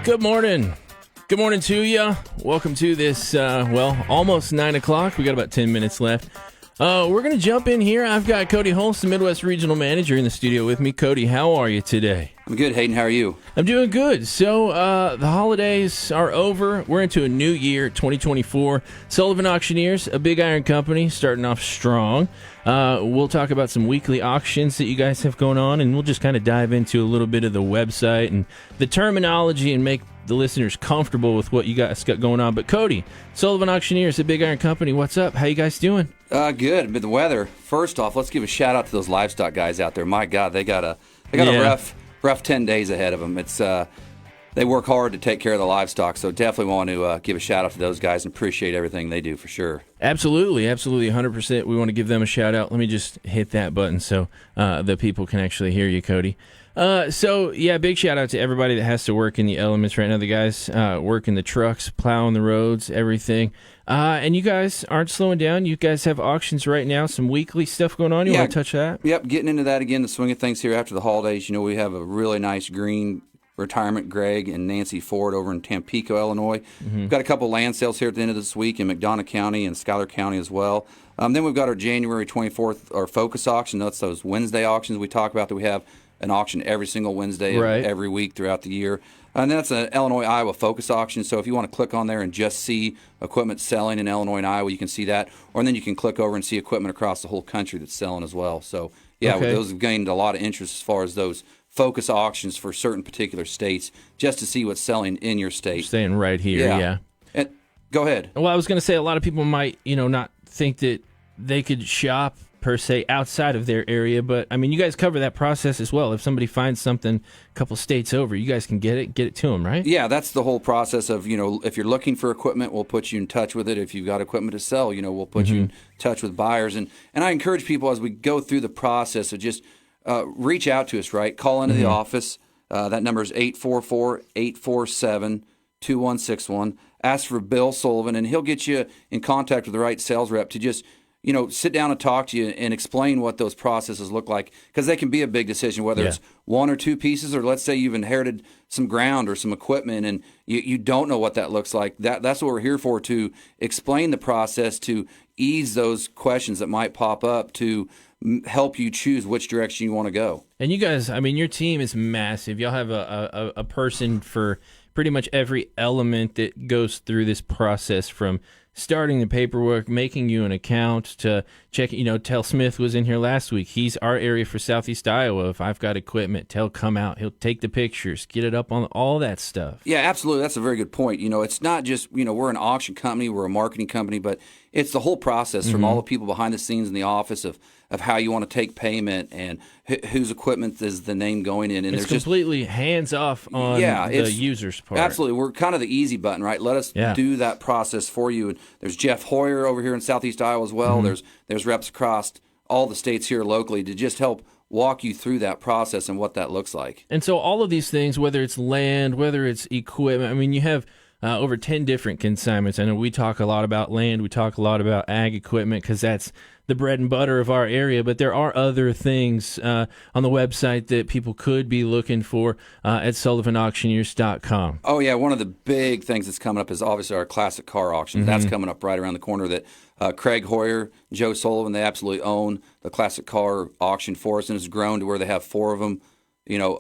Good morning. Good morning to you. Welcome to this, almost 9 o'clock. We got about 10 minutes left. We're going to jump in here. I've got Cody Holst, the Midwest Regional Manager, in the studio with me. Cody, how are you today? I'm good, Hayden. How are you? I'm doing good. So the holidays are over. We're into a new year, 2024. Sullivan Auctioneers, a BigIron company, starting off strong. We'll talk about some weekly auctions that you guys have going on, and we'll just kind of dive into a little bit of the website and the terminology and make the listeners comfortable with what you guys got going on. But Cody, Sullivan Auctioneers, a BigIron company, what's up? How you guys doing? Good. But the weather, first off, let's give a shout out to those livestock guys out there. My God, they got a rough 10 days ahead of them. It's they work hard to take care of the livestock, so definitely want to give a shout out to those guys and appreciate everything they do for sure. Absolutely, 100%. We want to give them a shout out. Let me just hit that button so the people can actually hear you, Cody. Big shout out to everybody that has to work in the elements right now. The guys working the trucks, plowing the roads, everything. And you guys aren't slowing down. You guys have auctions right now, some weekly stuff going on. You want to touch that? Yep, getting into that again, the swing of things here after the holidays. You know, we have a really nice green retirement Greg and Nancy Ford over in Tampico, Illinois. Mm-hmm. We've got a couple land sales here at the end of this week in McDonough County and Schuyler County as well. Then we've got our January 24th, our focus auction. That's those Wednesday auctions we talk about that we have an auction every single Wednesday of every week throughout the year. And then that's an Illinois-Iowa focus auction. So if you want to click on there and just see equipment selling in Illinois and Iowa, you can see that. Or then you can click over and see equipment across the whole country that's selling as well. So, those have gained a lot of interest as far as those focus auctions for certain particular states, just to see what's selling in your state. Staying right here, yeah. And, go ahead. Well, I was going to say a lot of people might, not think that they could shop per se outside of their area, but I mean, you guys cover that process as well. If somebody finds something a couple states over, you guys can get it to them, right? Yeah, that's the whole process of, if you're looking for equipment, we'll put you in touch with it. If you've got equipment to sell, we'll put you in touch with buyers. And I encourage people as we go through the process of just reach out to us, right? Call into the office. That number is 844-847-2161. Ask for Bill Sullivan, and he'll get you in contact with the right sales rep to just sit down and talk to you and explain what those processes look like, because they can be a big decision, whether it's one or two pieces, or let's say you've inherited some ground or some equipment and you don't know what that looks like. That's what we're here for, to explain the process, to ease those questions that might pop up, to help you choose which direction you want to go. And you guys, I mean, your team is massive. Y'all have a person for pretty much every element that goes through this process, from starting the paperwork, making you an account, to checking, Tell Smith was in here last week. He's our area for Southeast Iowa. If I've got equipment, Tell come out. He'll take the pictures, get it up on all that stuff. Yeah, absolutely. That's a very good point. It's not just, we're an auction company, we're a marketing company, but it's the whole process from all the people behind the scenes in the office of how you want to take payment and whose equipment is the name going in. And it's completely hands-off on the user's part. Absolutely. We're kind of the easy button, right? Let us do that process for you. And there's Jeff Hoyer over here in Southeast Iowa as well. There's reps across all the states here locally to just help walk you through that process and what that looks like. And so all of these things, whether it's land, whether it's equipment, I mean, you have over 10 different consignments. I know we talk a lot about land. We talk a lot about ag equipment because that's the bread and butter of our area, but there are other things on the website that people could be looking for at sullivanauctioneers.com. Oh, yeah. One of the big things that's coming up is obviously our classic car auction. That's coming up right around the corner. That Craig Hoyer, Joe Sullivan, they absolutely own the classic car auction for us, and it's grown to where they have 4 of them,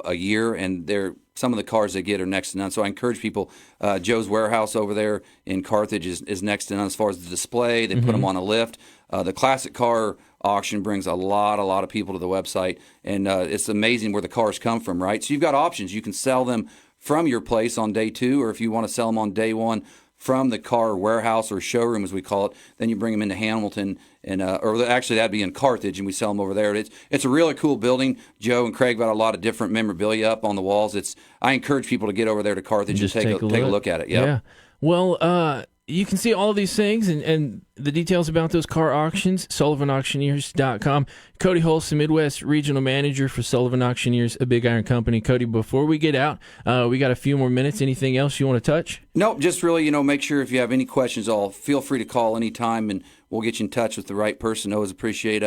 a year, and some of the cars they get are next to none. So I encourage people, Joe's Warehouse over there in Carthage is next to none as far as the display. They put them on a lift. The classic car auction brings a lot of people to the website, and it's amazing where the cars come from, right? So you've got options. You can sell them from your place on day 2, or if you want to sell them on day 1 from the car warehouse or showroom, as we call it, then you bring them into Hamilton, and or actually that'd be in Carthage, and we sell them over there. It's a really cool building. Joe and Craig got a lot of different memorabilia up on the walls. I encourage people to get over there to Carthage and take a look at it. Yep. Yeah. Well, you can see all of these things and the details about those car auctions, sullivanauctioneers.com. Cody Holst, the Midwest Regional Manager for Sullivan Auctioneers, a BigIron company. Cody, before we get out, we got a few more minutes. Anything else you want to touch? Nope, just really, make sure if you have any questions, feel free to call anytime, and we'll get you in touch with the right person. Always appreciate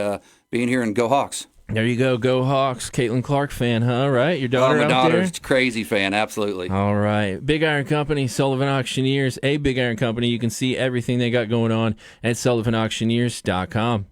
being here, and go Hawks. There you go. Go Hawks. Caitlin Clark fan, huh? Right? Your Oh, daughter my out daughter's there? a crazy fan, absolutely. All right. Big Iron Company, Sullivan Auctioneers, a Big Iron Company. You can see everything they got going on at sullivanauctioneers.com.